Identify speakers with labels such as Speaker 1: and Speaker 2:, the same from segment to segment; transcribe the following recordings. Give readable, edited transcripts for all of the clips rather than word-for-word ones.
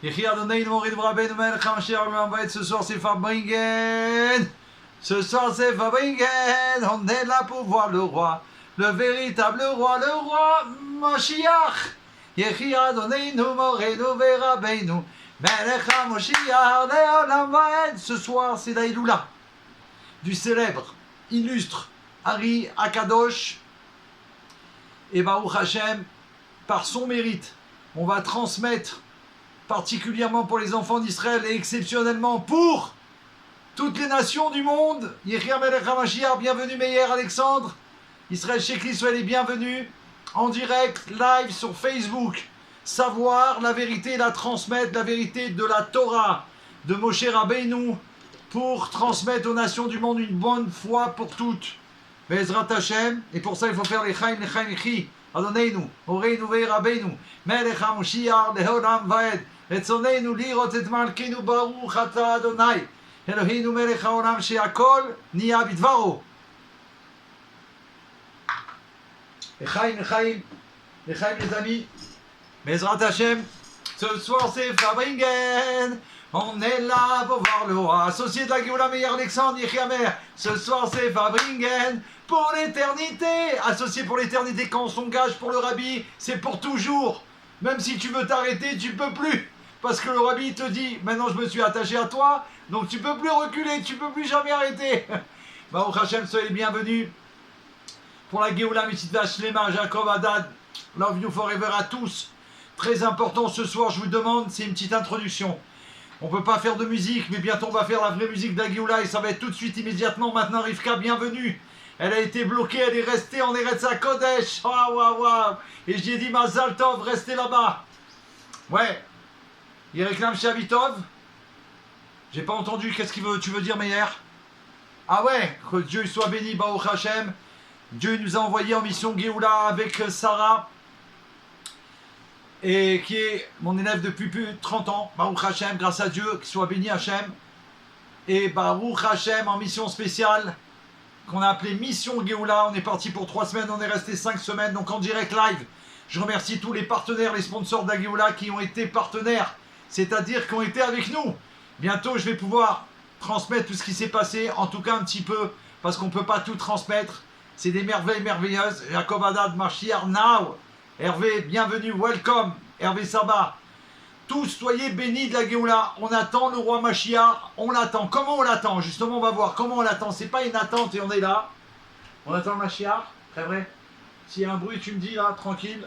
Speaker 1: Ce soir c'est Farbringen. Ce soir c'est Farbringen. On est là pour voir le roi. Le véritable roi, le roi Mashiach. Yehi Adonai Morenu Verabenu. Melech HaMoshiach Leolam Vaed. Ce soir c'est la Iloula du célèbre, illustre Ari Akadosh. Et Baruch Hashem, par son mérite, on va transmettre particulièrement pour les enfants d'Israël et exceptionnellement pour toutes les nations du monde. Yehi Melech HaMashiach, bienvenue Meir Alexandre. Israël Shekli, soyez les bienvenus en direct, live sur Facebook. Savoir la vérité, la transmettre, la vérité de la Torah de Moshe Rabbeinu pour transmettre aux nations du monde une bonne foi pour toutes. Be'ezrat Hashem, et pour ça il faut faire les Chaim, Lechi, Adoneinu, Oreinu ve'Rabbeinu, Melech HaMoshiach le'olam va'ed, Retzoneinu lirot et malkeinu baruch ata Adonai, Eloheinu melech ha'olam she'akol niya bidvaro. Lechaim, Lechaim, Lechaim les amis, Be'ezrat Hashem, ce soir c'est Farbringen. On est là pour voir le roi, associé de la Géoula Meir Alexandre Yechiamer. Ce soir c'est Farbringen pour l'éternité. Associé pour l'éternité, quand on s'engage pour le rabbi, c'est pour toujours. Même si tu veux t'arrêter, tu peux plus. Parce que le rabbi te dit, maintenant je me suis attaché à toi, donc tu peux plus reculer, tu peux plus jamais arrêter. Baruch Hashem, soyez les bienvenus pour la Géoula Mitzvah Shlema, Jacob Haddad, Love You Forever à tous. Très important ce soir, je vous demande, c'est une petite introduction. On peut pas faire de musique, mais bientôt on va faire la vraie musique d'Agioula et ça va être tout de suite, immédiatement. Maintenant, Rivka, bienvenue. Elle a été bloquée, elle est restée en Eretz HaKodesh. Waouh, waouh, waouh. Et j'ai dit, Mazal Tov, restez là-bas. Ouais. Il réclame Shavitov. J'ai pas entendu, qu'est-ce que tu veux dire, Meyer? Ah ouais, que Dieu soit béni, Baruch Hashem. Dieu nous a envoyé en mission Géoula avec Sarah. Et qui est mon élève depuis plus de 30 ans, Baruch Hashem, grâce à Dieu, qu'il soit béni Hashem. Et Baruch Hashem en mission spéciale, qu'on a appelée Mission Géoula. On est parti pour 3 semaines, on est resté 5 semaines, donc en direct live. Je remercie tous les partenaires, les sponsors d'Agioula qui ont été partenaires, c'est-à-dire qui ont été avec nous. Bientôt, je vais pouvoir transmettre tout ce qui s'est passé, en tout cas un petit peu, parce qu'on ne peut pas tout transmettre. C'est des merveilles merveilleuses. Jacob Haddad, Mashiach Now. Hervé, bienvenue, welcome, Hervé Sabat. Tous soyez bénis de la Géoula. On attend le roi Mashiach, on l'attend. Comment on l'attend? Justement, on va voir comment on l'attend. C'est pas une attente et on est là. On attend le Mashiach, très vrai. S'il y a un bruit, tu me dis là, tranquille.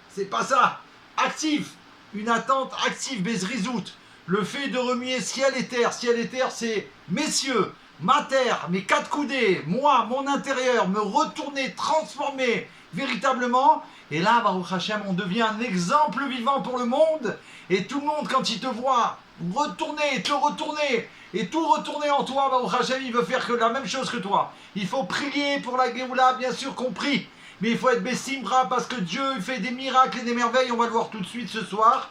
Speaker 1: C'est pas ça. Actif. Une attente active, Bezrizout. Le fait de remuer ciel et terre. Ciel et terre, c'est messieurs, ma terre, mes 4 coudées, moi, mon intérieur, me retourner, transformer véritablement. Et là, Baruch Hashem, on devient un exemple vivant pour le monde. Et tout le monde, quand il te voit retourner, te retourner, et tout retourner en toi, Baruch Hashem, il veut faire que la même chose que toi. Il faut prier pour la Géoula, bien sûr qu'on prie. Mais il faut être Bessimra parce que Dieu fait des miracles et des merveilles. On va le voir tout de suite ce soir.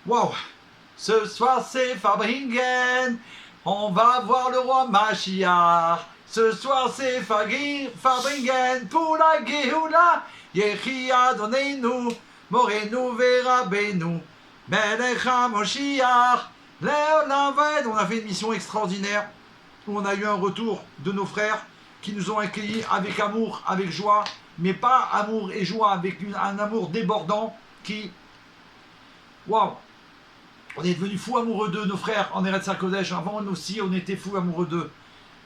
Speaker 1: Waouh! Ce soir, c'est Farbringen. On va voir le roi Mashiach. Ce soir c'est Farbringen pour la Géoula. Yehi Adonenu, Morenu Verabenu, Melech HaMoshiach, le'olam va'ed. On a fait une mission extraordinaire où on a eu un retour de nos frères qui nous ont accueillis avec amour, avec joie, mais pas amour et joie, avec un amour débordant qui... Waouh! On est devenus fous amoureux d'eux, nos frères en Eretz HaKodesh. Avant nous aussi, on était fous amoureux d'eux.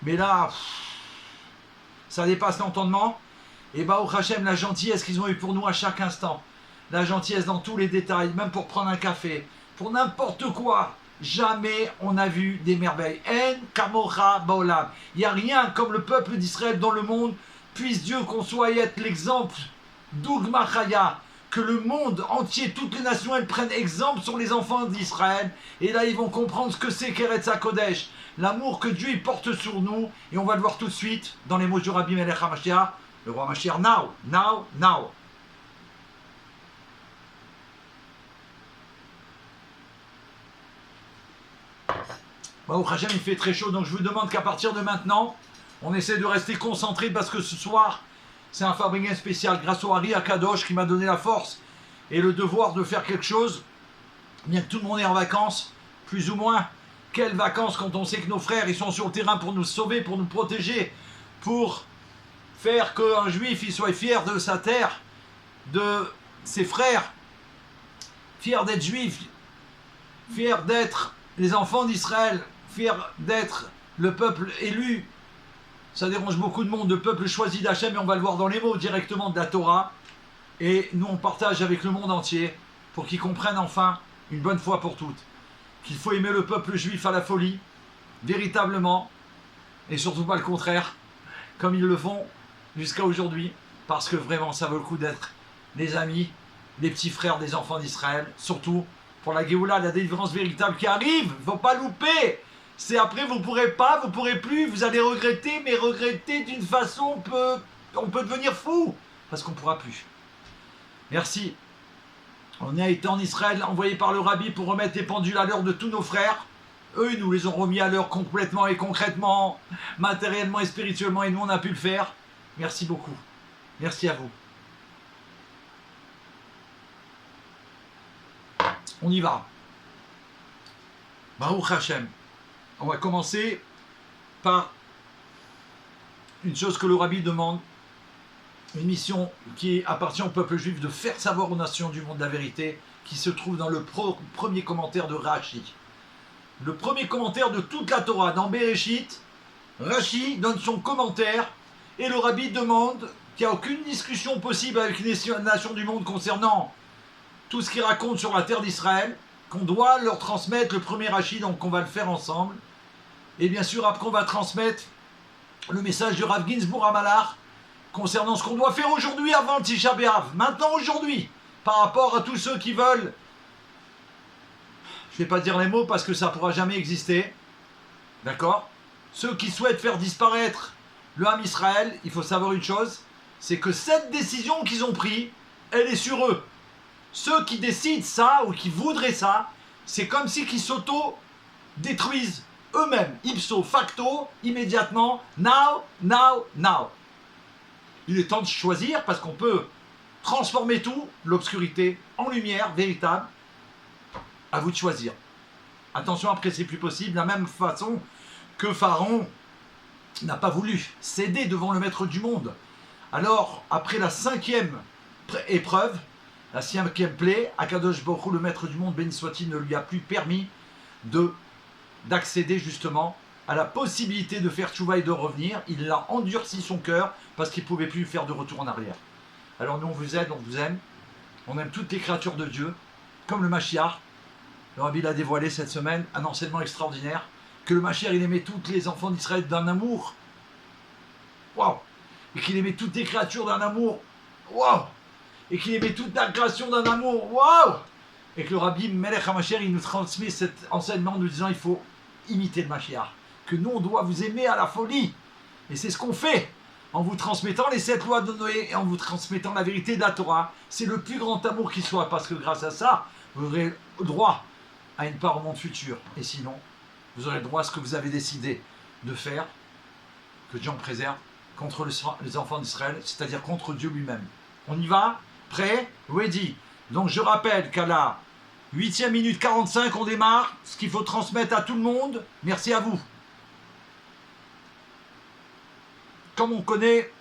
Speaker 1: Mais là, ça dépasse l'entendement. Et Baruch Hashem, la gentillesse qu'ils ont eue pour nous à chaque instant. La gentillesse dans tous les détails, même pour prendre un café, pour n'importe quoi. Jamais on n'a vu des merveilles. En kamocha baolam. Il n'y a rien comme le peuple d'Israël dans le monde. Puisse Dieu qu'on soit et être l'exemple d'Ugma Chaya. Que le monde entier, toutes les nations, elles prennent exemple sur les enfants d'Israël. Et là, ils vont comprendre ce que c'est qu'Eretz HaKodesh. L'amour que Dieu il porte sur nous. Et on va le voir tout de suite dans les mots du Rabbi Melech HaMashiach. Le roi Mashiach, now, now, now. Baruch Hashem, il fait très chaud, donc je vous demande qu'à partir de maintenant, on essaie de rester concentré parce que ce soir, c'est un Farbringen spécial grâce au Ari Akadosh qui m'a donné la force et le devoir de faire quelque chose bien que tout le monde est en vacances, plus ou moins. Quelles vacances quand on sait que nos frères ils sont sur le terrain pour nous sauver, pour nous protéger, pour faire qu'un juif il soit fier de sa terre, de ses frères, fier d'être juif, fier d'être les enfants d'Israël, fier d'être le peuple élu. Ça dérange beaucoup de monde, le peuple choisi d'Hachem, et on va le voir dans les mots directement de la Torah. Et nous on partage avec le monde entier pour qu'ils comprennent enfin une bonne fois pour toutes qu'il faut aimer le peuple juif à la folie, véritablement, et surtout pas le contraire, comme ils le font jusqu'à aujourd'hui, parce que vraiment ça vaut le coup d'être les amis, les petits frères des enfants d'Israël, surtout pour la Géoula, la délivrance véritable qui arrive, il ne faut pas louper. C'est après, vous ne pourrez pas, vous ne pourrez plus, vous allez regretter, mais regretter d'une façon, on peut devenir fou, parce qu'on ne pourra plus. Merci. On a été en Israël, envoyé par le Rabbi pour remettre les pendules à l'heure de tous nos frères. Eux, ils nous les ont remis à l'heure complètement et concrètement, matériellement et spirituellement, et nous, on a pu le faire. Merci beaucoup. Merci à vous. On y va. Baruch Hashem. On va commencer par une chose que le Rabbi demande, une mission qui appartient au peuple juif de faire savoir aux nations du monde la vérité, qui se trouve dans le premier commentaire de Rashi. Le premier commentaire de toute la Torah, dans Bereshit, Rashi donne son commentaire et le Rabbi demande qu'il n'y a aucune discussion possible avec les nations du monde concernant tout ce qu'il raconte sur la terre d'Israël, qu'on doit leur transmettre le premier Rashi, donc on va le faire ensemble. Et bien sûr, après on va transmettre le message de Rav Ginsburg à Malach concernant ce qu'on doit faire aujourd'hui avant le Tisha B'Av, maintenant aujourd'hui, par rapport à tous ceux qui veulent, je ne vais pas dire les mots parce que ça ne pourra jamais exister, d'accord? Ceux qui souhaitent faire disparaître le Ham Israël, il faut savoir une chose, c'est que cette décision qu'ils ont prise, elle est sur eux. Ceux qui décident ça, ou qui voudraient ça, c'est comme si qu'ils s'auto-détruisent eux-mêmes, ipso facto, immédiatement, now, now, now. Il est temps de choisir parce qu'on peut transformer tout, l'obscurité, en lumière véritable. À vous de choisir. Attention, après c'est plus possible, de la même façon que Pharaon n'a pas voulu céder devant le maître du monde. Alors, après la 5e épreuve, la 5e plaie, Akadosh Baruch Hu, le maître du monde, béni soit-il, ne lui a plus permis d'accéder justement à la possibilité de faire tchouva et de revenir. Il a endurci son cœur parce qu'il ne pouvait plus faire de retour en arrière. Alors nous on vous aide, on vous aime, on aime toutes les créatures de Dieu, comme le Mashiach. Le Rabbi l'a dévoilé cette semaine, un enseignement extraordinaire, que le Mashiach il aimait tous les enfants d'Israël d'un amour, waouh, et qu'il aimait toutes les créatures d'un amour, waouh, et qu'il aimait toute la création d'un amour, waouh, et que le Rabbi Melech HaMashiach il nous transmet cet enseignement en nous disant il faut imiter le Mashiach, que nous on doit vous aimer à la folie, et c'est ce qu'on fait en vous transmettant les 7 lois de Noé et en vous transmettant la vérité de la Torah. C'est le plus grand amour qui soit, parce que grâce à ça vous aurez droit à une part au monde futur, et sinon vous aurez droit à ce que vous avez décidé de faire, que Dieu en préserve, contre les enfants d'Israël, c'est-à-dire contre Dieu lui-même. On y va? Prêt? Ready? Donc je rappelle qu'à la 8e minute 45 on démarre, ce qu'il faut transmettre à tout le monde. Merci à vous. Comme on connaît,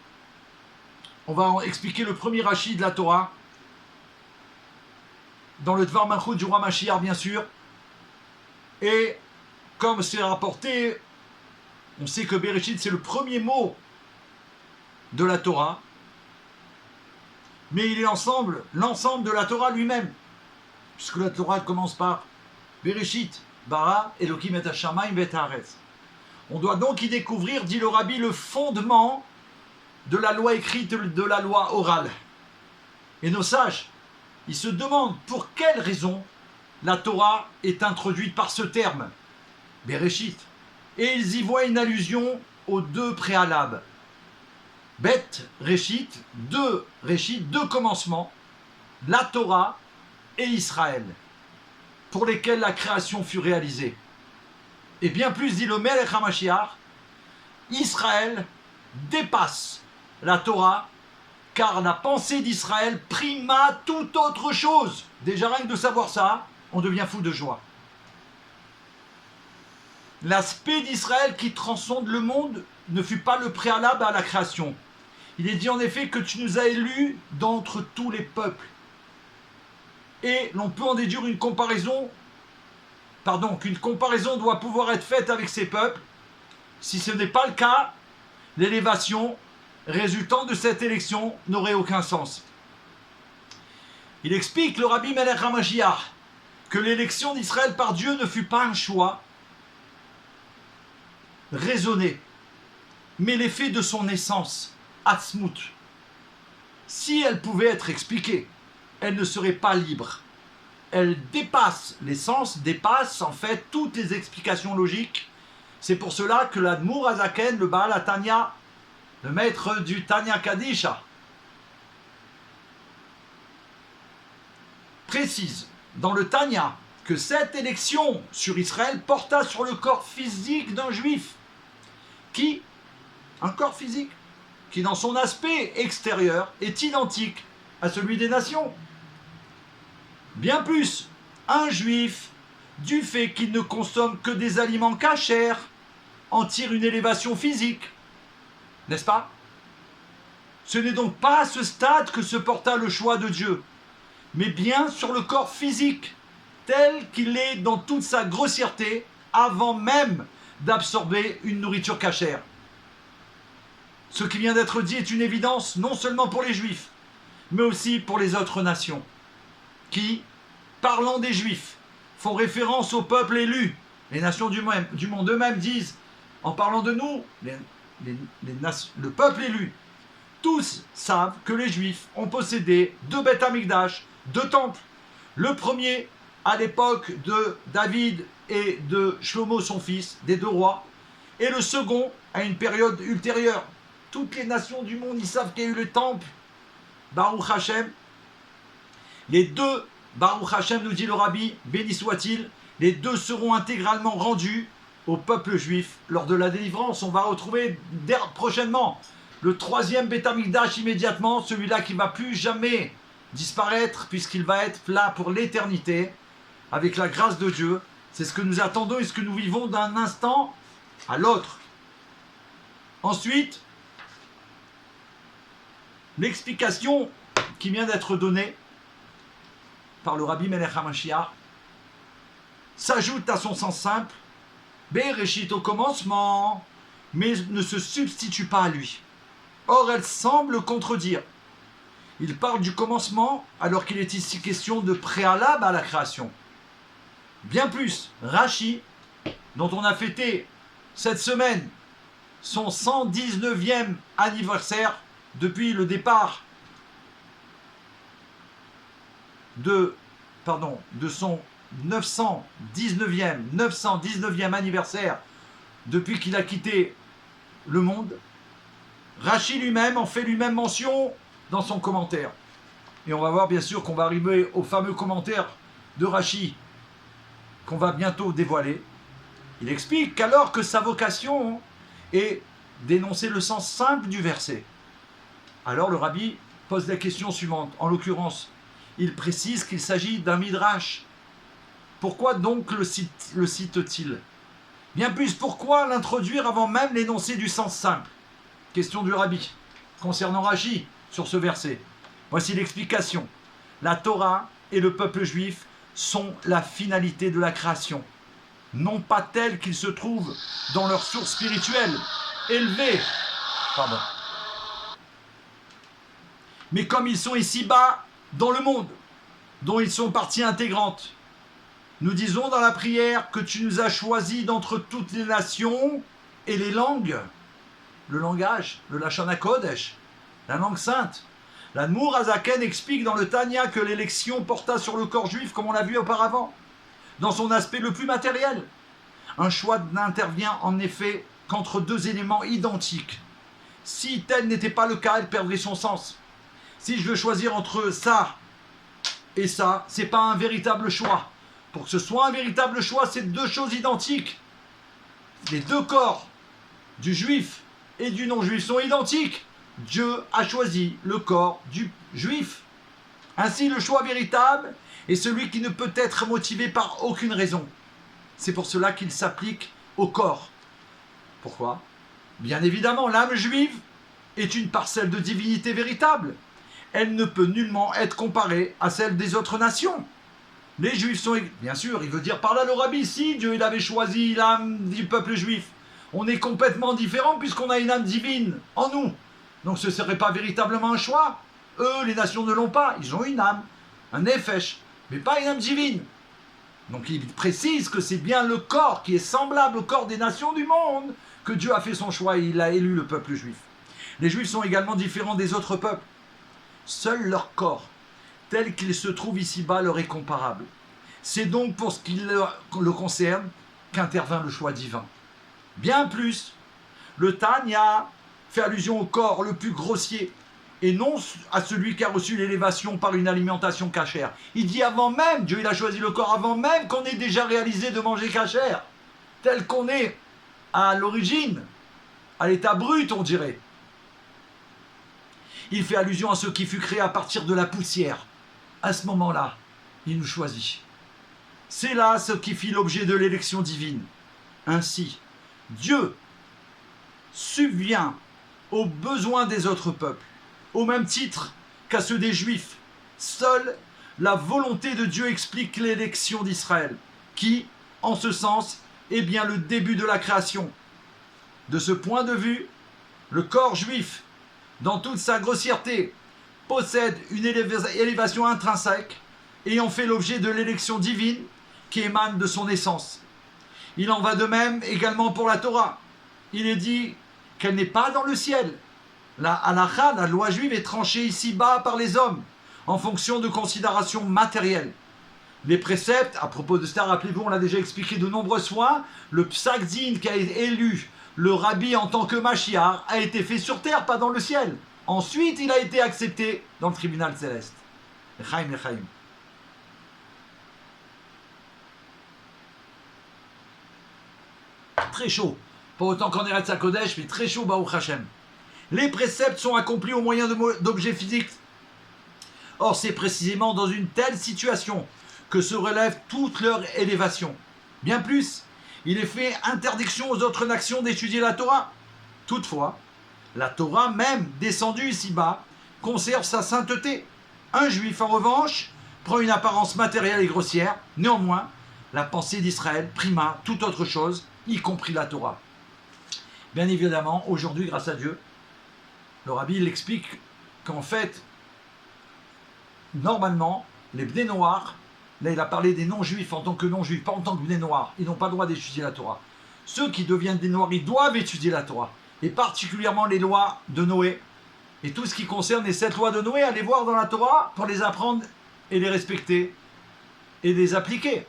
Speaker 1: on va expliquer le premier Rashi de la Torah, dans le Dvar Malchut du roi Mashiach bien sûr, et comme c'est rapporté, on sait que Bereshit c'est le premier mot de la Torah, mais il est l'ensemble de la Torah lui-même, puisque la Torah commence par Bereshit, Bara, Elohim et Hashamayim et Haaretz. On doit donc y découvrir, dit le Rabbi, le fondement de la loi écrite, de la loi orale. Et nos sages, ils se demandent pour quelle raison la Torah est introduite par ce terme, Bereshit. Et ils y voient une allusion aux 2 préalables. Bet, Réchit, 2 commencements, la Torah et Israël, pour lesquels la création fut réalisée. Et bien plus, dit le Melech HaMashiach, Israël dépasse la Torah, car la pensée d'Israël prima toute autre chose. Déjà rien que de savoir ça, on devient fou de joie. L'aspect d'Israël qui transcende le monde ne fut pas le préalable à la création. Il est dit en effet que tu nous as élus d'entre tous les peuples. Et l'on peut en déduire qu'une comparaison doit pouvoir être faite avec ces peuples. Si ce n'est pas le cas, l'élévation résultant de cette élection n'aurait aucun sens. Il explique, le Rabbi Melech HaMashiach, que l'élection d'Israël par Dieu ne fut pas un choix raisonné, mais l'effet de son essence, Atzmut. Si elle pouvait être expliquée, elle ne serait pas libre. Elle dépasse, l'essence dépasse en fait toutes les explications logiques. C'est pour cela que l'Admour Azaken, le Baal HaTanya, le maître du Tanya Kadisha, précise dans le Tanya que cette élection sur Israël porta sur le corps physique d'un juif. Un corps physique qui dans son aspect extérieur est identique à celui des nations. Bien plus, un juif, du fait qu'il ne consomme que des aliments cachers, en tire une élévation physique. N'est-ce pas? Ce n'est donc pas à ce stade que se porta le choix de Dieu, mais bien sur le corps physique, tel qu'il est dans toute sa grossièreté, avant même d'absorber une nourriture cachère. Ce qui vient d'être dit est une évidence non seulement pour les Juifs, mais aussi pour les autres nations, qui, parlant des Juifs, font référence au peuple élu. Les nations du monde eux-mêmes disent, en parlant de nous, le peuple élu, tous savent que les Juifs ont possédé 2 Beth Amikdash, 2 temples. Le premier, à l'époque de David et de Shlomo, son fils, des 2 rois, et le second, à une période ultérieure. Toutes les nations du monde, ils savent qu'il y a eu le temple, Baruch Hashem. Les 2, Baruch Hashem, nous dit le Rabbi, béni soit-il, les 2 seront intégralement rendus au peuple juif lors de la délivrance. On va retrouver prochainement le 3e Beth Amikdash immédiatement, celui-là qui ne va plus jamais disparaître puisqu'il va être là pour l'éternité avec la grâce de Dieu. C'est ce que nous attendons et ce que nous vivons d'un instant à l'autre. Ensuite, l'explication qui vient d'être donnée par le Rabbi Melech HaMashiach s'ajoute à son sens simple, Bereshit au commencement, mais ne se substitue pas à lui. Or, elle semble contredire. Il parle du commencement alors qu'il est ici question de préalable à la création. Bien plus, Rashi, dont on a fêté cette semaine son 119e anniversaire depuis le départ de son 919e anniversaire depuis qu'il a quitté le monde, Rashi lui-même en fait lui-même mention dans son commentaire. Et on va voir bien sûr qu'on va arriver au fameux commentaire de Rashi qu'on va bientôt dévoiler. Il explique qu'alors que sa vocation est d'énoncer le sens simple du verset, alors le Rabbi pose la question suivante. En l'occurrence, il précise qu'il s'agit d'un midrash. Pourquoi donc le cite-t-il? Bien plus, pourquoi l'introduire avant même l'énoncé du sens simple? Question du Rabbi concernant Rashi sur ce verset. Voici l'explication. La Torah et le peuple juif sont la finalité de la création, non pas telle qu'ils se trouvent dans leur source spirituelle élevée, mais comme ils sont ici-bas dans le monde, dont ils sont partie intégrante. Nous disons dans la prière que tu nous as choisis d'entre toutes les nations et les langues, le langage, le Lashon HaKodesh, la langue sainte. L'Admour Azaken explique dans le Tanya que l'élection porta sur le corps juif, comme on l'a vu auparavant, dans son aspect le plus matériel. Un choix n'intervient en effet qu'entre 2 éléments identiques. Si tel n'était pas le cas, elle perdrait son sens. Si je veux choisir entre ça et ça, c'est pas un véritable choix. Pour que ce soit un véritable choix, c'est 2 choses identiques. Les 2 corps du juif et du non-juif sont identiques. Dieu a choisi le corps du juif. Ainsi, le choix véritable et celui qui ne peut être motivé par aucune raison. C'est pour cela qu'il s'applique au corps. Pourquoi? Bien évidemment, l'âme juive est une parcelle de divinité véritable. Elle ne peut nullement être comparée à celle des autres nations. Les juifs sont... Bien sûr, il veut dire par là le rabbi, si Dieu il avait choisi l'âme du peuple juif, on est complètement différent puisqu'on a une âme divine en nous. Donc ce ne serait pas véritablement un choix. Eux, les nations ne l'ont pas. Ils ont une âme, un nefesh, mais pas une âme divine. Donc il précise que c'est bien le corps qui est semblable au corps des nations du monde que Dieu a fait son choix et il a élu le peuple juif. Les juifs sont également différents des autres peuples. Seul leur corps, tel qu'il se trouve ici-bas, leur est comparable. C'est donc pour ce qui le concerne qu'intervint le choix divin. Bien plus, le Tanya fait allusion au corps le plus grossier et non à celui qui a reçu l'élévation par une alimentation cachère. Il dit avant même, Dieu il a choisi le corps avant même qu'on ait déjà réalisé de manger cachère, tel qu'on est à l'origine, à l'état brut on dirait. Il fait allusion à ce qui fut créé à partir de la poussière. À ce moment-là, il nous choisit. C'est là ce qui fit l'objet de l'élection divine. Ainsi, Dieu subvient aux besoins des autres peuples, au même titre qu'à ceux des Juifs. Seule la volonté de Dieu explique l'élection d'Israël, qui, en ce sens, est bien le début de la création. De ce point de vue, le corps juif, dans toute sa grossièreté, possède une élévation intrinsèque, ayant fait l'objet de l'élection divine qui émane de son essence. Il en va de même également pour la Torah. Il est dit qu'elle n'est pas dans le ciel. La halakha, la loi juive, est tranchée ici-bas par les hommes, en fonction de considérations matérielles. Les préceptes, à propos de cela, rappelez-vous, on l'a déjà expliqué de nombreuses fois, le psak din qui a élu le rabbi en tant que Mashiach a été fait sur terre, pas dans le ciel. Ensuite, il a été accepté dans le tribunal céleste. Lechaim, lechaim. Très chaud. Pas autant qu'en Eretz HaKodesh, mais très chaud, Baruch Hashem. Les préceptes sont accomplis au moyen d'objets physiques. Or, c'est précisément dans une telle situation que se relève toute leur élévation. Bien plus, il est fait interdiction aux autres nations d'étudier la Torah. Toutefois, la Torah, même descendue ici-bas, conserve sa sainteté. Un juif, en revanche, prend une apparence matérielle et grossière. Néanmoins, la pensée d'Israël prima toute autre chose, y compris la Torah. Bien évidemment, aujourd'hui, grâce à Dieu, le rabbi il explique qu'en fait, normalement, les bnei noirs, là il a parlé des non-juifs en tant que non-juifs, pas en tant que bnei noirs, ils n'ont pas le droit d'étudier la Torah. Ceux qui deviennent des noirs, ils doivent étudier la Torah, et particulièrement les lois de Noé, et tout ce qui concerne les 7 lois de Noé, allez voir dans la Torah pour les apprendre et les respecter, et les appliquer.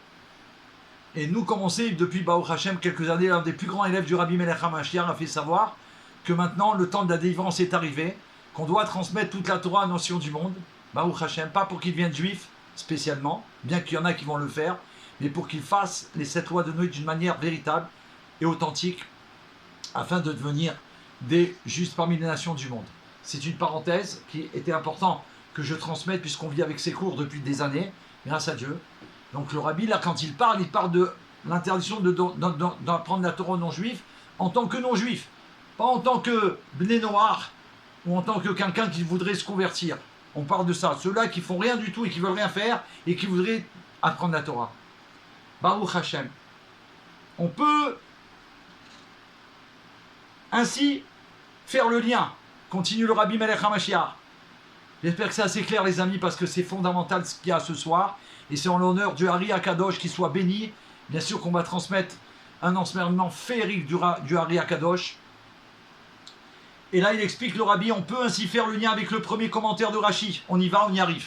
Speaker 1: Et nous, comme on sait, depuis Baruch Hashem, quelques années, l'un des plus grands élèves du Rabbi Melech HaMashiach a fait savoir que maintenant, le temps de la délivrance est arrivé, qu'on doit transmettre toute la Torah aux nations du monde, Baruch Hashem, pas pour qu'ils deviennent juifs spécialement, bien qu'il y en a qui vont le faire, mais pour qu'ils fassent les 7 lois de Noé d'une manière véritable et authentique, afin de devenir des justes parmi les nations du monde. C'est une parenthèse qui était importante que je transmette, puisqu'on vit avec ces cours depuis des années, grâce à Dieu. Donc le rabbi, là, quand il parle de l'interdiction d'apprendre la Torah aux non-juifs en tant que non-juif, pas en tant que bnei noir ou en tant que quelqu'un qui voudrait se convertir. On parle de ça, ceux-là qui font rien du tout et qui veulent rien faire et qui voudraient apprendre la Torah. Baruch Hashem. On peut ainsi faire le lien. Continue le Rabbi Melech HaMashiach. J'espère que c'est assez clair les amis parce que c'est fondamental ce qu'il y a ce soir. Et c'est en l'honneur du Hari Akadosh qui soit béni. Bien sûr qu'on va transmettre un enseignement féerique du Hari Akadosh. Et là il explique le Rabbi, on peut ainsi faire le lien avec le premier commentaire de Rashi. On y va, on y arrive.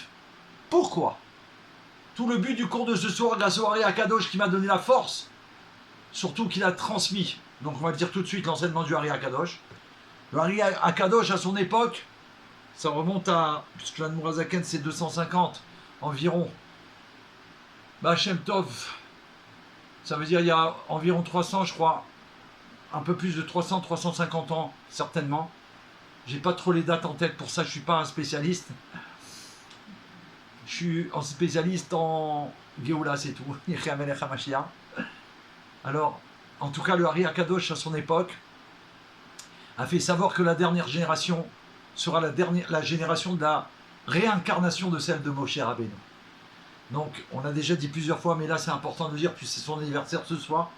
Speaker 1: Pourquoi? Tout le but du cours de ce soir, grâce au Hari Akadosh qui m'a donné la force, surtout qu'il a transmis. Donc on va dire tout de suite l'enseignement du Hari Akadosh. Le Hari Akadosh à son époque, ça remonte à, puisque l'Admour HaZaken c'est 250 environ. Shem Tov, ça veut dire il y a environ 300 je crois, un peu plus de 300-350 ans certainement. J'ai pas trop les dates en tête, pour ça je suis pas un spécialiste. Je suis un spécialiste en Géoula, c'est tout. Yehi Amelech HaMashiach. Alors, en tout cas, le Ari Akadosh, à son époque, a fait savoir que la dernière génération sera la génération de la réincarnation de celle de Moshe Rabbeinu. Donc, on a déjà dit plusieurs fois, mais là c'est important de dire, puisque c'est son anniversaire ce soir,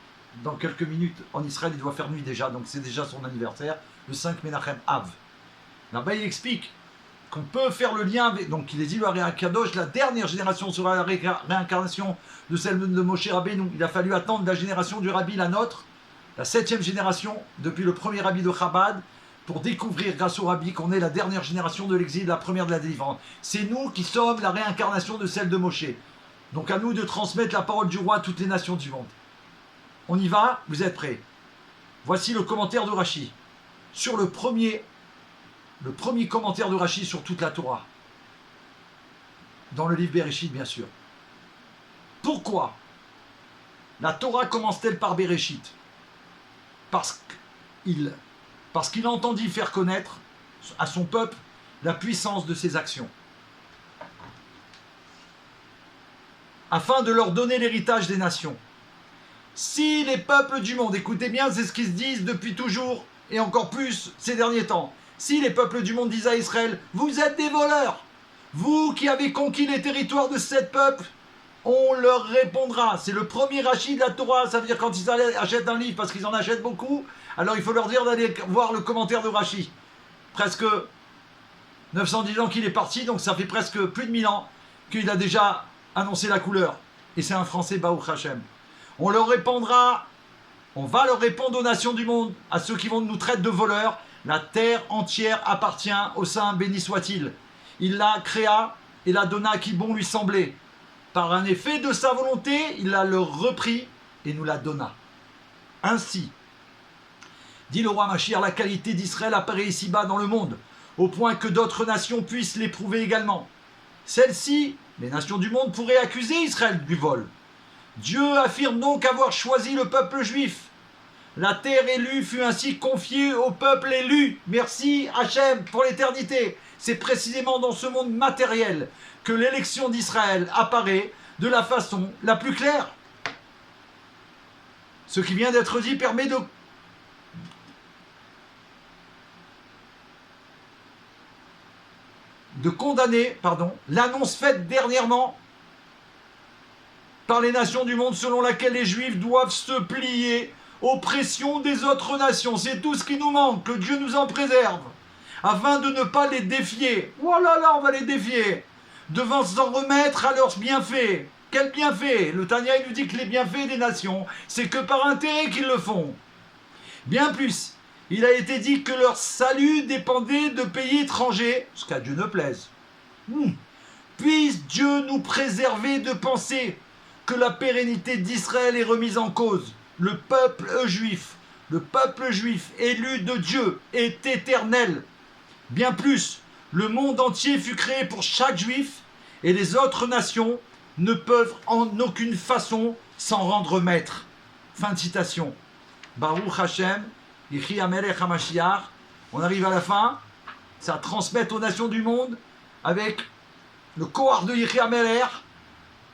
Speaker 1: dans quelques minutes en Israël, il doit faire nuit déjà, donc c'est déjà son anniversaire, le 5 Menachem Av. Là-bas, il explique qu'on peut faire le lien avec, donc il est dit le Ari Akadosh, la dernière génération sera la réincarnation de celle de Moshe Rabbeinu. Il a fallu attendre la génération du Rabbi, la nôtre, la 7e génération, depuis le premier Rabbi de Chabad, pour découvrir grâce au Rabbi qu'on est la dernière génération de l'exil, la première de la délivrance. C'est nous qui sommes la réincarnation de celle de Moshe. Donc à nous de transmettre la parole du roi à toutes les nations du monde. On y va, vous êtes prêts? Voici le commentaire de Rashi. Sur le premier commentaire de Rashi sur toute la Torah. Dans le livre Bereshit, bien sûr. Pourquoi la Torah commence-t-elle par Bereshit? Parce qu'il entendit faire connaître à son peuple la puissance de ses actions. Afin de leur donner l'héritage des nations. Si les peuples du monde, écoutez bien, c'est ce qu'ils se disent depuis toujours, et encore plus ces derniers temps. Si les peuples du monde disent à Israël, vous êtes des voleurs, vous qui avez conquis les territoires de sept peuples, on leur répondra. C'est le premier Rashi de la Torah, ça veut dire quand ils achètent un livre, parce qu'ils en achètent beaucoup, alors il faut leur dire d'aller voir le commentaire de Rashi. Presque 910 ans qu'il est parti, donc ça fait presque plus de 1000 ans qu'il a déjà annoncé la couleur. Et c'est un Français, Baruch Hashem. On leur répondra, on va leur répondre aux nations du monde, à ceux qui vont nous traiter de voleurs. La terre entière appartient au Saint, béni soit-il. Il la créa et la donna à qui bon lui semblait. Par un effet de sa volonté, il la leur reprit et nous la donna. Ainsi, dit le roi Mashiach, la qualité d'Israël apparaît ici-bas dans le monde, au point que d'autres nations puissent l'éprouver également. Celles-ci, les nations du monde, pourraient accuser Israël du vol. Dieu affirme donc avoir choisi le peuple juif. La terre élue fut ainsi confiée au peuple élu. Merci Hachem pour l'éternité. C'est précisément dans ce monde matériel que l'élection d'Israël apparaît de la façon la plus claire. Ce qui vient d'être dit permet de condamner l'annonce faite dernièrement par les nations du monde selon laquelle les Juifs doivent se plier aux pressions des autres nations. C'est tout ce qui nous manque, que Dieu nous en préserve, afin de ne pas les défier. Oh là là, on va les défier, devant s'en remettre à leurs bienfaits. Quels bienfaits? Le Tanya il nous dit que les bienfaits des nations, c'est que par intérêt qu'ils le font. Bien plus, il a été dit que leur salut dépendait de pays étrangers, ce qu'à Dieu ne plaise. Puisse Dieu nous préserver de penser que la pérennité d'Israël est remise en cause. Le peuple juif élu de Dieu est éternel. Bien plus, le monde entier fut créé pour chaque juif et les autres nations ne peuvent en aucune façon s'en rendre maître. Fin de citation. Baruch Hashem, Yehi Amelech HaMashiach. On arrive à la fin. Ça transmet aux nations du monde avec le Kohar de Yehi Amelech.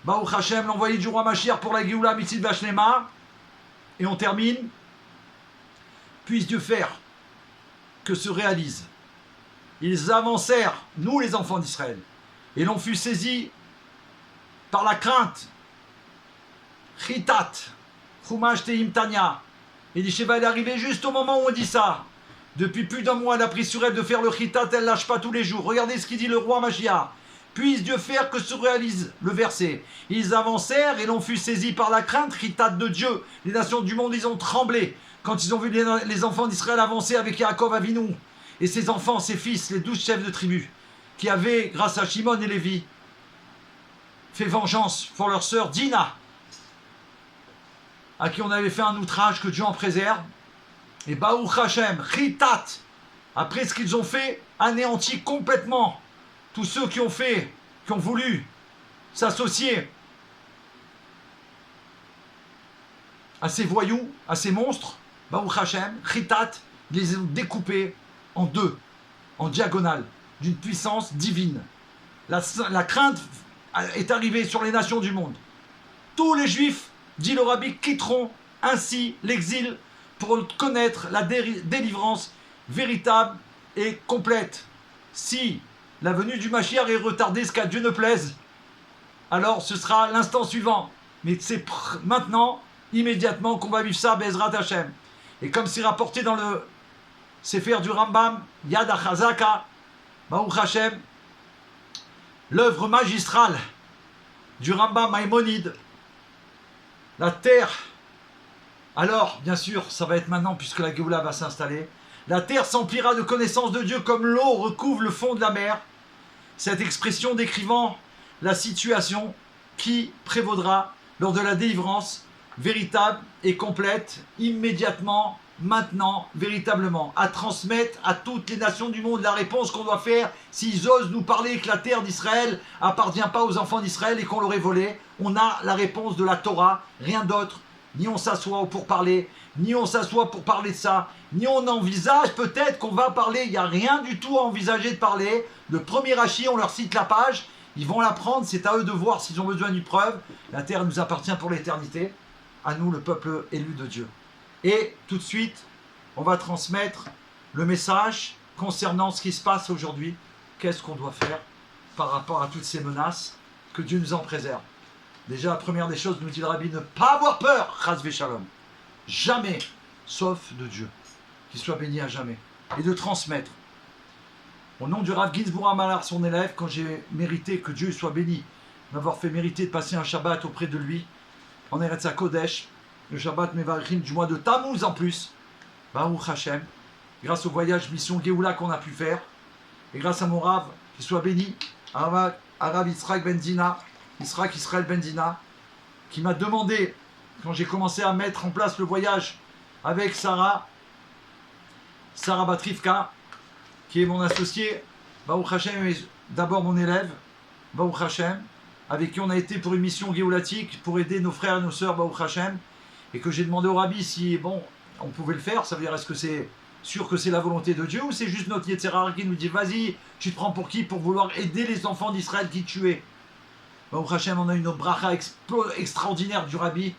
Speaker 1: Baruch Hashem, l'envoyé du roi Mashiach pour la Géoula Mitzvah Bashlema. Et on termine. Puisse Dieu faire que se réalise. Ils avancèrent, nous les enfants d'Israël, et l'on fut saisis par la crainte. Chitat, Chumash Teim Tanya. Et l'Isheva est arrivé juste au moment où on dit ça. Depuis plus d'un mois, elle a pris sur elle de faire le Chitat, elle ne lâche pas tous les jours. Regardez ce qu'il dit le roi Mashiach. Puisse Dieu faire que se réalise le verset. Ils avancèrent et l'on fut saisis par la crainte, Chitat de Dieu. Les nations du monde, ils ont tremblé quand ils ont vu les enfants d'Israël avancer avec Yaakov Avinu. Et ses enfants, ses fils, les 12 chefs de tribu, qui avaient, grâce à Shimon et Lévi, fait vengeance pour leur sœur Dina, à qui on avait fait un outrage, que Dieu en préserve. Et Baruch Hashem, Chitat, après ce qu'ils ont fait, anéantit complètement tous ceux qui ont voulu s'associer à ces voyous, à ces monstres. Baruch Hashem, Chitat, ils les ont découpés en deux, en diagonale, d'une puissance divine. La crainte est arrivé sur les nations du monde. Tous les Juifs, dit le Rabbi, quitteront ainsi l'exil pour connaître la délivrance véritable et complète. Si la venue du Mashiach est retardée, ce qu'à Dieu ne plaise, alors ce sera l'instant suivant. Mais c'est maintenant, immédiatement, qu'on va vivre ça, Bezrat Hashem. Et comme c'est rapporté dans le Sefer du Rambam, Yad HaChazaka, Baruch Hashem, l'œuvre magistrale du Rambam Maïmonide, la terre, alors, bien sûr, ça va être maintenant puisque la Géoula va s'installer, la terre s'emplira de connaissance de Dieu comme l'eau recouvre le fond de la mer. Cette expression décrivant la situation qui prévaudra lors de la délivrance véritable et complète, immédiatement, maintenant, véritablement, à transmettre à toutes les nations du monde la réponse qu'on doit faire s'ils osent nous parler que la terre d'Israël appartient pas aux enfants d'Israël et qu'on l'aurait volée. On a la réponse de la Torah, rien d'autre. Ni on s'assoit pour parler, ni on s'assoit pour parler de ça, ni on envisage peut-être qu'on va parler. Il n'y a rien du tout à envisager de parler. Le premier Rashi, on leur cite la page, ils vont la prendre, c'est à eux de voir s'ils ont besoin d'une preuve. La terre nous appartient pour l'éternité, à nous le peuple élu de Dieu. Et tout de suite, on va transmettre le message concernant ce qui se passe aujourd'hui. Qu'est-ce qu'on doit faire par rapport à toutes ces menaces? Que Dieu nous en préserve. Déjà, la première des choses, nous dit le Rabbi, ne pas avoir peur, Chas v'Shalom. Jamais, sauf de Dieu, qu'il soit béni à jamais. Et de transmettre. Au nom du Rav Ginsburg Amalar, son élève, quand j'ai mérité que Dieu soit béni, m'avoir fait mériter de passer un Shabbat auprès de lui, en Eretz HaKodesh, le Shabbat Mevarchim du mois de Tammuz en plus, Baruch Hashem, grâce au voyage Mission Géoula qu'on a pu faire, et grâce à mon Rav, qu'il soit béni, Rav Yitzhak Ben Dina, Israël Ben Dina, qui m'a demandé, quand j'ai commencé à mettre en place le voyage avec Sarah Batrivka, qui est mon associé, Baruch Hashem, est d'abord mon élève, Baruch Hashem, avec qui on a été pour une mission géolatique, pour aider nos frères et nos sœurs, Baruch Hashem, et que j'ai demandé au Rabbi si, bon, on pouvait le faire, ça veut dire, est-ce que c'est sûr que c'est la volonté de Dieu, ou c'est juste notre Yetzirah qui nous dit, vas-y, tu te prends pour qui? Pour vouloir aider les enfants d'Israël qui tuaient. Baruch Hashem, on a une bracha extraordinaire du Rabbi,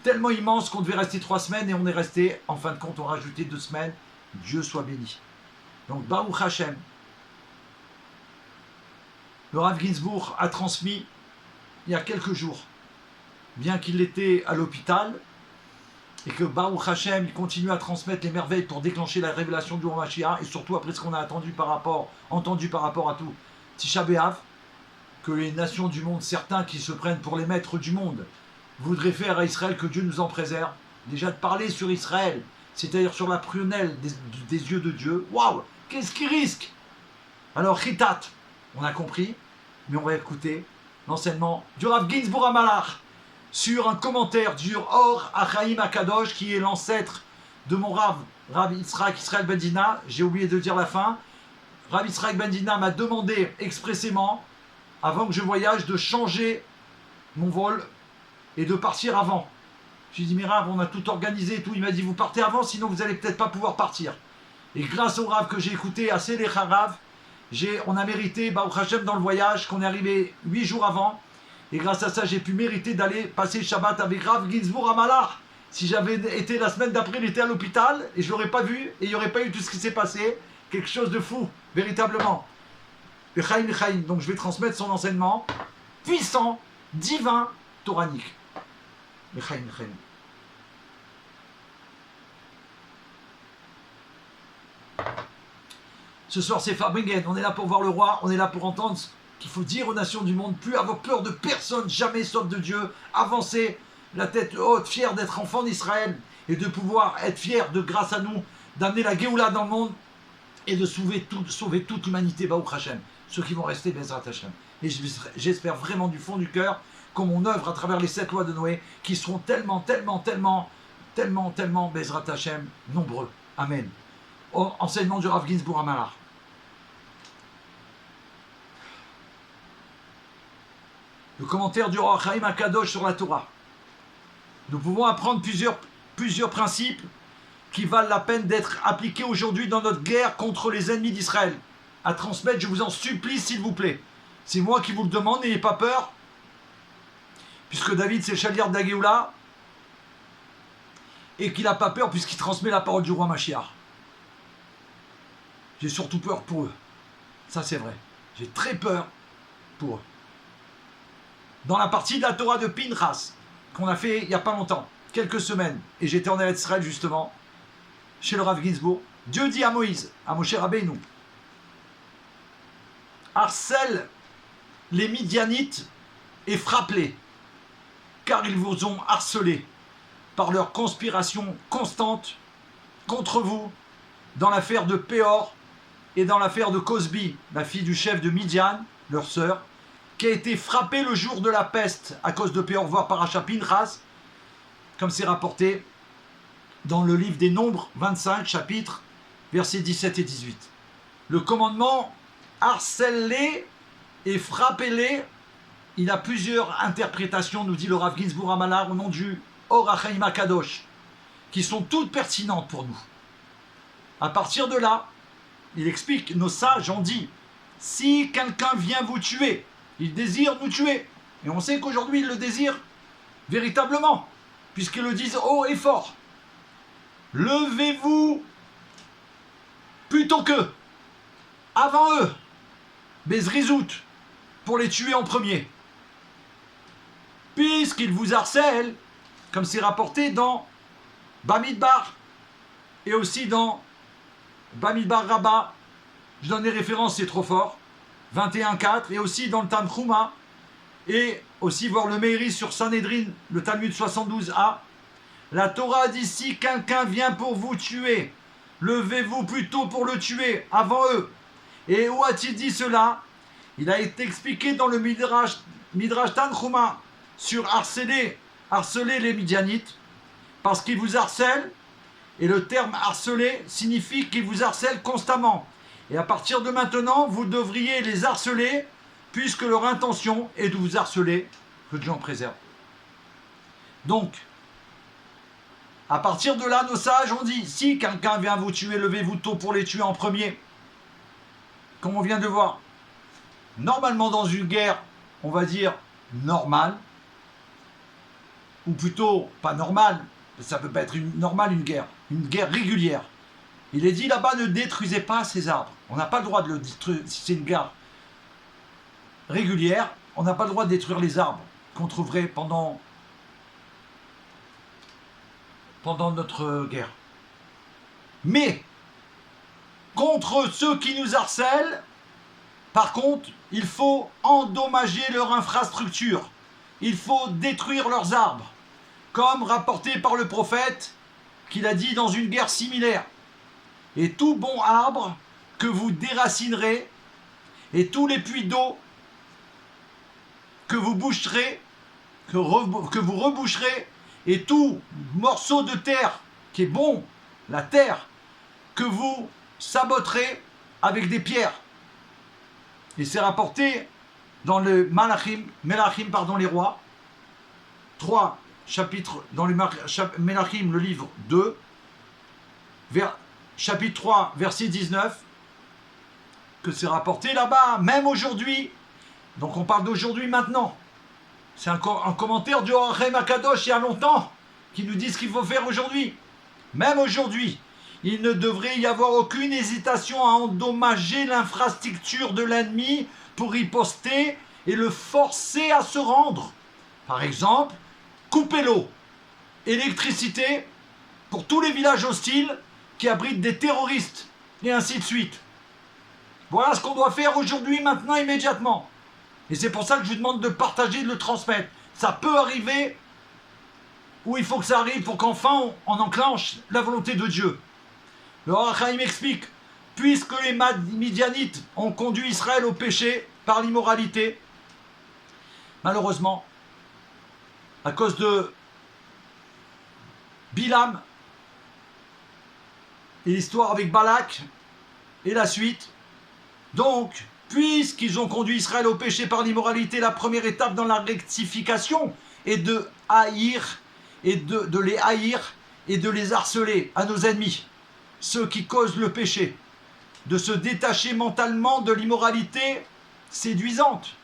Speaker 1: tellement immense qu'on devait rester 3 semaines, et on est resté, en fin de compte, on a rajouté 2 semaines, Dieu soit béni. Donc, Baruch Hashem, le Rav Ginsburg a transmis, il y a quelques jours, bien qu'il était à l'hôpital, et que Baruch Hashem continue à transmettre les merveilles pour déclencher la révélation du Mashiach, et surtout après ce qu'on a entendu par rapport à tout Tisha B'Av, que les nations du monde, certains qui se prennent pour les maîtres du monde, voudraient faire à Israël, que Dieu nous en préserve, déjà de parler sur Israël, c'est-à-dire sur la prunelle des yeux de Dieu. Waouh, qu'est-ce qu'ils risquent? Alors, Chitat, on a compris, mais on va écouter l'enseignement du Rav Ginsburg Amalar sur un commentaire du Or Achaim Akadosh, qui est l'ancêtre de mon Rav Yitzhak Israël Ben Dina. J'ai oublié de dire la fin. Rav Yitzhak Ben Dina m'a demandé expressément, avant que je voyage, de changer mon vol et de partir avant. J'ai dit, mais Rav, on a tout organisé et tout. Il m'a dit, vous partez avant, sinon vous allez peut-être pas pouvoir partir. Et grâce au Rav que j'ai écouté, à Selecha Rav, on a mérité, Baruch Hashem, dans le voyage, qu'on est arrivé 8 jours avant. Et grâce à ça, j'ai pu mériter d'aller passer le Shabbat avec Rav Ginsburg Amalar. Si j'avais été la semaine d'après, il était à l'hôpital, et je ne l'aurais pas vu, et il n'y aurait pas eu tout ce qui s'est passé. Quelque chose de fou, véritablement. Echaim, Echaim. Donc je vais transmettre son enseignement puissant, divin, toranique. Echaim, Echaim. Ce soir, c'est Farbingen. On est là pour voir le roi, on est là pour entendre qu'il faut dire aux nations du monde, plus avoir peur de personne, jamais sauf de Dieu, avancer, la tête haute, fier d'être enfant d'Israël, et de pouvoir être fier de, grâce à nous, d'amener la Géoula dans le monde, et de sauver toute l'humanité, Baruch Hashem, ceux qui vont rester, Bezrat Hashem. Et j'espère vraiment du fond du cœur, comme on œuvre à travers les 7 lois de Noé, qui seront tellement, Bezrat Hashem, nombreux. Amen. Enseignement du Rav Ginsburg Amalar. Le commentaire du Or Chaim Akadosh sur la Torah. Nous pouvons apprendre plusieurs principes qui valent la peine d'être appliqués aujourd'hui dans notre guerre contre les ennemis d'Israël. À transmettre, je vous en supplie, s'il vous plaît. C'est moi qui vous le demande, n'ayez pas peur. puisque David c'est le chalier de la Géoula, et qu'il n'a pas peur puisqu'il transmet la parole du roi Mashiach. J'ai surtout peur pour eux. Ça c'est vrai. J'ai très peur pour eux. Dans la partie de la Torah de Pinchas, qu'on a fait il n'y a pas longtemps, quelques semaines, et j'étais en Eretz Israël justement, chez le Rav Ginsburg, Dieu dit à Moïse, à Moshe Rabbeinu, harcèle les Midianites et frappe-les, car ils vous ont harcelé par leur conspiration constante contre vous dans l'affaire de Péor et dans l'affaire de Cosbi, la fille du chef de Midian, leur sœur, qui a été frappée le jour de la peste à cause de Péor, voire Paracha Pinchas, comme c'est rapporté dans le livre des Nombres 25, chapitres, versets 17 et 18. Le commandement harcèle-les et frappez-les, il a plusieurs interprétations, nous dit le Rav Ginsburg Amalar, au nom du Or HaChaim HaKadosh, qui sont toutes pertinentes pour nous. À partir de là, il explique, nos sages ont dit, si quelqu'un vient vous tuer, il désire nous tuer, et on sait qu'aujourd'hui il le désire véritablement, puisqu'ils le disent haut et fort, levez-vous plutôt qu'eux, avant eux, Bezrizout, pour les tuer en premier. Puisqu'ils vous harcèlent, comme c'est rapporté dans Bamidbar, et aussi dans Bamidbar Rabbah, je donne les références, c'est trop fort, 21.4, et aussi dans le Tanchuma, et aussi voir le Meiri sur Sanhedrin, le Talmud 72a, la Torah dit si quelqu'un vient pour vous tuer, levez-vous plutôt pour le tuer avant eux. Et où a-t-il dit cela? Il a été expliqué dans le Midrash Tanchuma sur harceler les Midianites, parce qu'ils vous harcèlent, et le terme harceler signifie qu'ils vous harcèlent constamment. Et à partir de maintenant, vous devriez les harceler, puisque leur intention est de vous harceler, que Dieu en préserve. Donc, à partir de là, nos sages ont dit, si quelqu'un vient vous tuer, levez-vous tôt pour les tuer en premier. Comme on vient de voir. Normalement, dans une guerre, on va dire normale, ou plutôt pas normale, ça peut pas être normale une guerre régulière. Il est dit là-bas, ne détruisez pas ces arbres. On n'a pas le droit de le détruire, si c'est une guerre régulière, on n'a pas le droit de détruire les arbres qu'on trouverait pendant notre guerre. Mais, contre ceux qui nous harcèlent, par contre, il faut endommager leur infrastructure. Il faut détruire leurs arbres. Comme rapporté par le prophète, qu'il a dit dans une guerre similaire. Et tout bon arbre que vous déracinerez, et tous les puits d'eau que vous boucherez, que vous reboucherez, et tout morceau de terre qui est bon, la terre, que vous saboterez avec des pierres. Et c'est rapporté dans le Melachim, les rois, 3 chapitres, dans le Melachim, le livre 2, chapitre 3, verset 19, que c'est rapporté là-bas, même aujourd'hui. Donc on parle d'aujourd'hui maintenant. C'est un commentaire du Or HaChaim HaKadosh il y a longtemps, qui nous dit ce qu'il faut faire aujourd'hui. Même aujourd'hui, il ne devrait y avoir aucune hésitation à endommager l'infrastructure de l'ennemi pour riposter et le forcer à se rendre. Par exemple, couper l'eau, électricité pour tous les villages hostiles qui abritent des terroristes, et ainsi de suite. Voilà ce qu'on doit faire aujourd'hui, maintenant, immédiatement. Et c'est pour ça que je vous demande de partager, de le transmettre. Ça peut arriver où il faut que ça arrive pour qu'enfin on enclenche la volonté de Dieu. Le Or HaChaim explique, puisque les Midianites ont conduit Israël au péché par l'immoralité, malheureusement, à cause de Bilam et l'histoire avec Balak et la suite, donc, puisqu'ils ont conduit Israël au péché par l'immoralité, la première étape dans la rectification est de haïr et de les haïr et de les harceler à nos ennemis, ceux qui causent le péché, de se détacher mentalement de l'immoralité séduisante,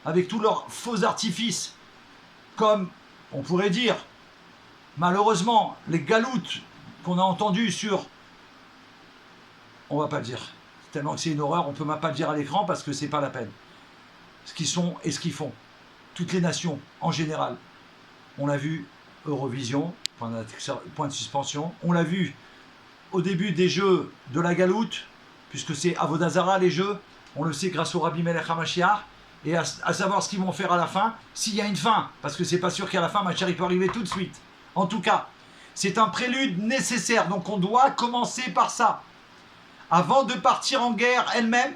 Speaker 1: avec tous leurs faux artifices, comme on pourrait dire, malheureusement, les galoutes qu'on a entendues sur... On va pas le dire. Tellement que c'est une horreur, on peut même pas le dire à l'écran parce que c'est pas la peine. Ce qu'ils sont et ce qu'ils font. Toutes les nations, en général. On l'a vu, Eurovision, point de suspension. On l'a vu au début des jeux de la galoute, puisque c'est Avodazara les jeux. On le sait grâce au Rabbi Melech HaMashiach. Et à savoir ce qu'ils vont faire à la fin, s'il y a une fin. Parce que c'est pas sûr qu'à la fin, ma chère, il peut arriver tout de suite. En tout cas, c'est un prélude nécessaire. Donc on doit commencer par ça. Avant de partir en guerre elle-même.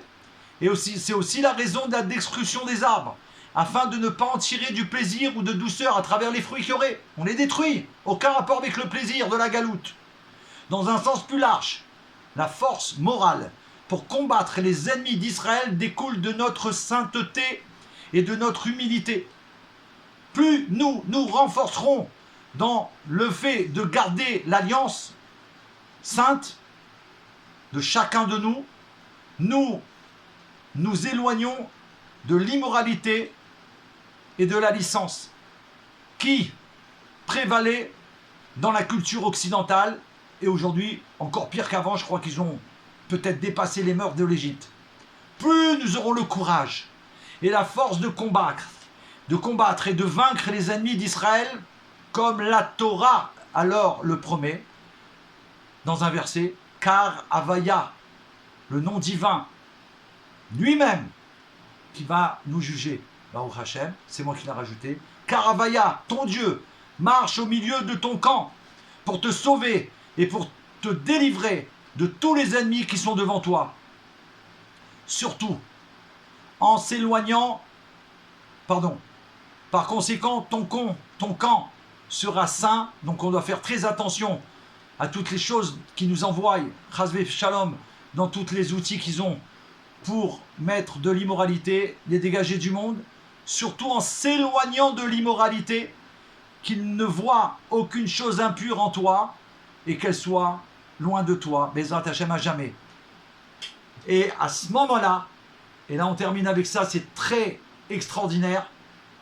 Speaker 1: Et c'est aussi la raison de la destruction des arbres. Afin de ne pas en tirer du plaisir ou de douceur à travers les fruits qu'il y aurait. On les détruit. Aucun rapport avec le plaisir de la galoute. Dans un sens plus large, la force morale pour combattre les ennemis d'Israël découle de notre sainteté et de notre humilité. Plus nous nous renforcerons dans le fait de garder l'alliance sainte de chacun de nous, nous nous éloignons de l'immoralité et de la licence qui prévalait dans la culture occidentale et aujourd'hui, encore pire qu'avant, je crois qu'ils ont peut-être dépassé les mœurs de l'Égypte. Plus nous aurons le courage et la force de combattre et de vaincre les ennemis d'Israël, comme la Torah alors le promet, dans un verset, car Havaya, le nom divin, lui-même, qui va nous juger, Baruch Hashem, c'est moi qui l'ai rajouté, car Havaya, ton Dieu, marche au milieu de ton camp pour te sauver et pour te délivrer de tous les ennemis qui sont devant toi. Surtout, en s'éloignant, par conséquent, ton camp sera saint, donc on doit faire très attention à toutes les choses qui nous envoient, Chasvé Shalom, dans tous les outils qu'ils ont pour mettre de l'immoralité, les dégager du monde, surtout en s'éloignant de l'immoralité, qu'ils ne voient aucune chose impure en toi et qu'elle soit loin de toi, Bezrat Hashem à jamais. Et à ce moment-là, et là on termine avec ça, c'est très extraordinaire,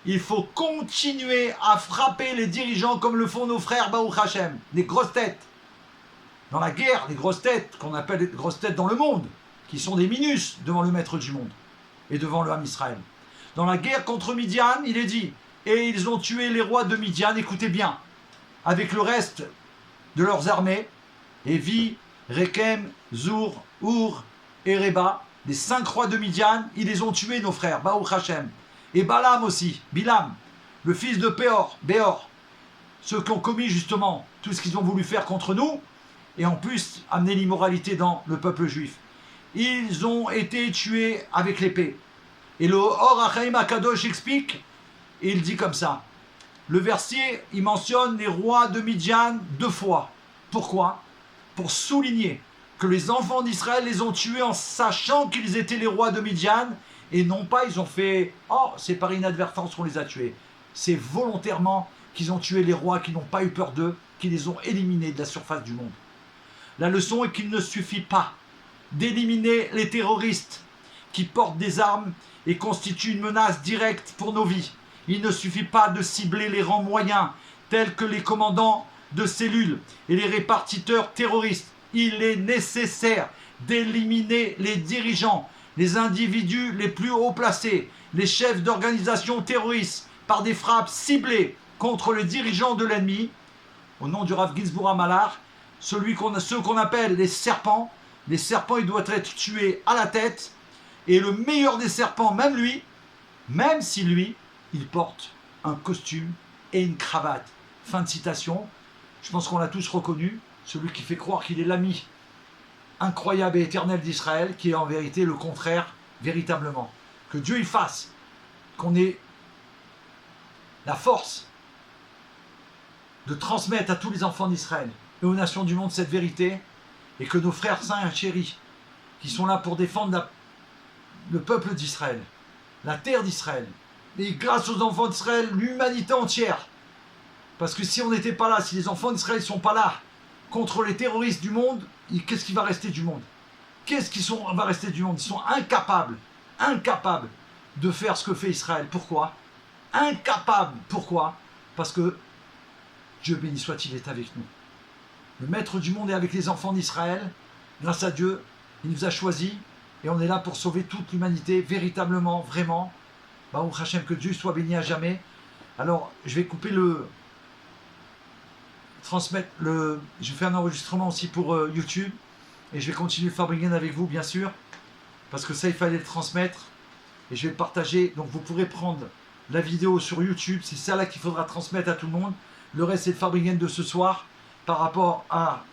Speaker 1: il faut continuer à frapper les dirigeants comme le font nos frères Baruch Hashem, des grosses têtes. Dans la guerre, les grosses têtes, qu'on appelle les grosses têtes dans le monde, qui sont des minus devant le maître du monde et devant le Ham Israël. Dans la guerre contre Midian, il est dit, et ils ont tué les rois de Midian, écoutez bien, avec le reste de leurs armées, Evi, Rekem, Zour, Our et Reba, les 5 rois de Midian, ils les ont tués, nos frères, Baruch Hashem. Et Balaam aussi, Bilam, le fils de Béor, ceux qui ont commis justement tout ce qu'ils ont voulu faire contre nous, et en plus amener l'immoralité dans le peuple juif. Ils ont été tués avec l'épée. Et le Or HaChaim HaKadosh explique, et il dit comme ça, le verset, il mentionne les rois de Midian 2 fois. Pourquoi? Pour souligner que les enfants d'Israël les ont tués en sachant qu'ils étaient les rois de Midian, et non pas ils ont fait « Oh, c'est par inadvertance qu'on les a tués ». C'est volontairement qu'ils ont tué les rois qui n'ont pas eu peur d'eux, qui les ont éliminés de la surface du monde. La leçon est qu'il ne suffit pas d'éliminer les terroristes qui portent des armes et constituent une menace directe pour nos vies. Il ne suffit pas de cibler les rangs moyens, tels que les commandants de cellules et les répartiteurs terroristes. Il est nécessaire d'éliminer les dirigeants, les individus les plus haut placés, les chefs d'organisations terroristes, par des frappes ciblées contre les dirigeants de l'ennemi, au nom du Rav Ginsburg Amalar, ceux qu'on appelle les serpents. Les serpents, ils doivent être tués à la tête. Et le meilleur des serpents, même si lui, il porte un costume et une cravate. Fin de citation. Je pense qu'on l'a tous reconnu. Celui qui fait croire qu'il est l'ami incroyable et éternel d'Israël, qui est en vérité le contraire, véritablement. Que Dieu y fasse qu'on ait la force de transmettre à tous les enfants d'Israël et aux nations du monde cette vérité, et que nos frères saints et chéris, qui sont là pour défendre le peuple d'Israël, la terre d'Israël, et grâce aux enfants d'Israël, l'humanité entière, parce que si on n'était pas là, si les enfants d'Israël ne sont pas là contre les terroristes du monde, qu'est-ce qui va rester du monde? Va rester du monde? Ils sont incapables de faire ce que fait Israël. Pourquoi? Incapables. Pourquoi? parce que Dieu béni soit-il est avec nous. Le maître du monde est avec les enfants d'Israël. Grâce à Dieu, il nous a choisis et on est là pour sauver toute l'humanité, véritablement, vraiment. Baruch Hashem, que Dieu soit béni à jamais. Alors, je vais couper je fais un enregistrement aussi pour YouTube et je vais continuer le Farbringen avec vous, bien sûr, parce que ça, il fallait le transmettre et je vais le partager. Donc, vous pourrez prendre la vidéo sur YouTube, c'est ça là qu'il faudra transmettre à tout le monde. Le reste, c'est le Farbringen de ce soir par rapport à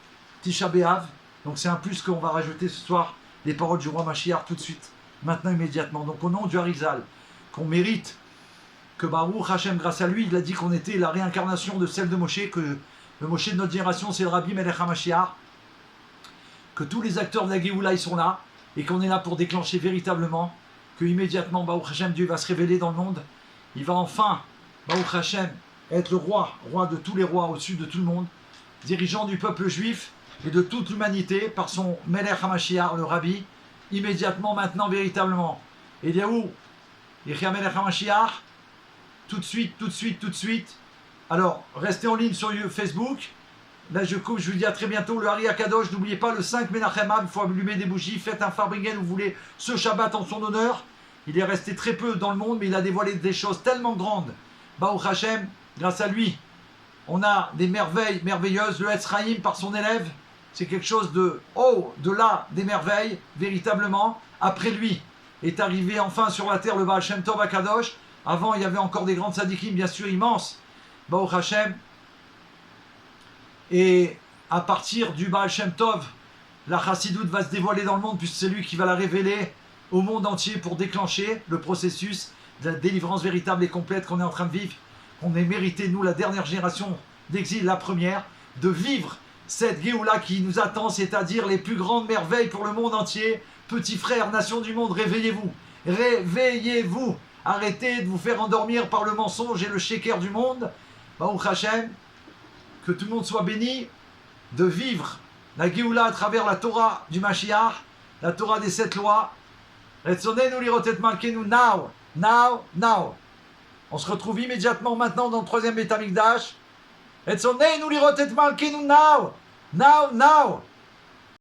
Speaker 1: Tisha B'Av. Donc, c'est un plus qu'on va rajouter ce soir les paroles du roi Mashiach tout de suite, maintenant, immédiatement. Donc, au nom du Harizal, qu'on mérite que Baruch Hashem, grâce à lui, il a dit qu'on était la réincarnation de celle de Moshe, que le Moshe de notre génération, c'est le Rabbi Melech HaMashiach, que tous les acteurs de la Géoula, ils sont là, et qu'on est là pour déclencher véritablement, que immédiatement, Baruch Hashem, Dieu va se révéler dans le monde, il va enfin, Baruch Hashem, être le roi de tous les rois, au-dessus de tout le monde, dirigeant du peuple juif et de toute l'humanité, par son Melech HaMashiach, le Rabbi, immédiatement, maintenant, véritablement. Eliaou, Yechia Melech HaMashiach, tout de suite, tout de suite, tout de suite. Alors, restez en ligne sur Facebook. Là, je coupe, je vous dis à très bientôt. Le Hari Akadosh, n'oubliez pas, le 5 Menachem Av, il faut allumer des bougies. Faites un Farbringen où vous voulez ce Shabbat en son honneur. Il est resté très peu dans le monde, mais il a dévoilé des choses tellement grandes. Baruch Hashem, grâce à lui, on a des merveilles merveilleuses. Le Etzraïm, par son élève, c'est quelque chose de haut, de là, des merveilles, véritablement. Après lui, est arrivé enfin sur la terre le Baal Shem Tov Akadosh. Avant, il y avait encore des grandes tzadikim, bien sûr, immenses. Baruch Hashem. Et à partir du Baal Shem Tov, la Chassidoute va se dévoiler dans le monde, puisque c'est lui qui va la révéler au monde entier pour déclencher le processus de la délivrance véritable et complète qu'on est en train de vivre. On est mérité, nous, la dernière génération d'exil, la première, de vivre cette Géoula qui nous attend, c'est-à-dire les plus grandes merveilles pour le monde entier. Petits frères, nations du monde, réveillez-vous. Réveillez-vous. Arrêtez de vous faire endormir par le mensonge et le sheker du monde. Baruch Hashem, que tout le monde soit béni de vivre la Géoula à travers la Torah du Mashiach, la Torah des 7 lois. Retzonenu lirot et malkenu now, now, now. On se retrouve immédiatement maintenant dans le 3e Beit Hamikdash. Retzonenu lirot et malkenu now, now, now.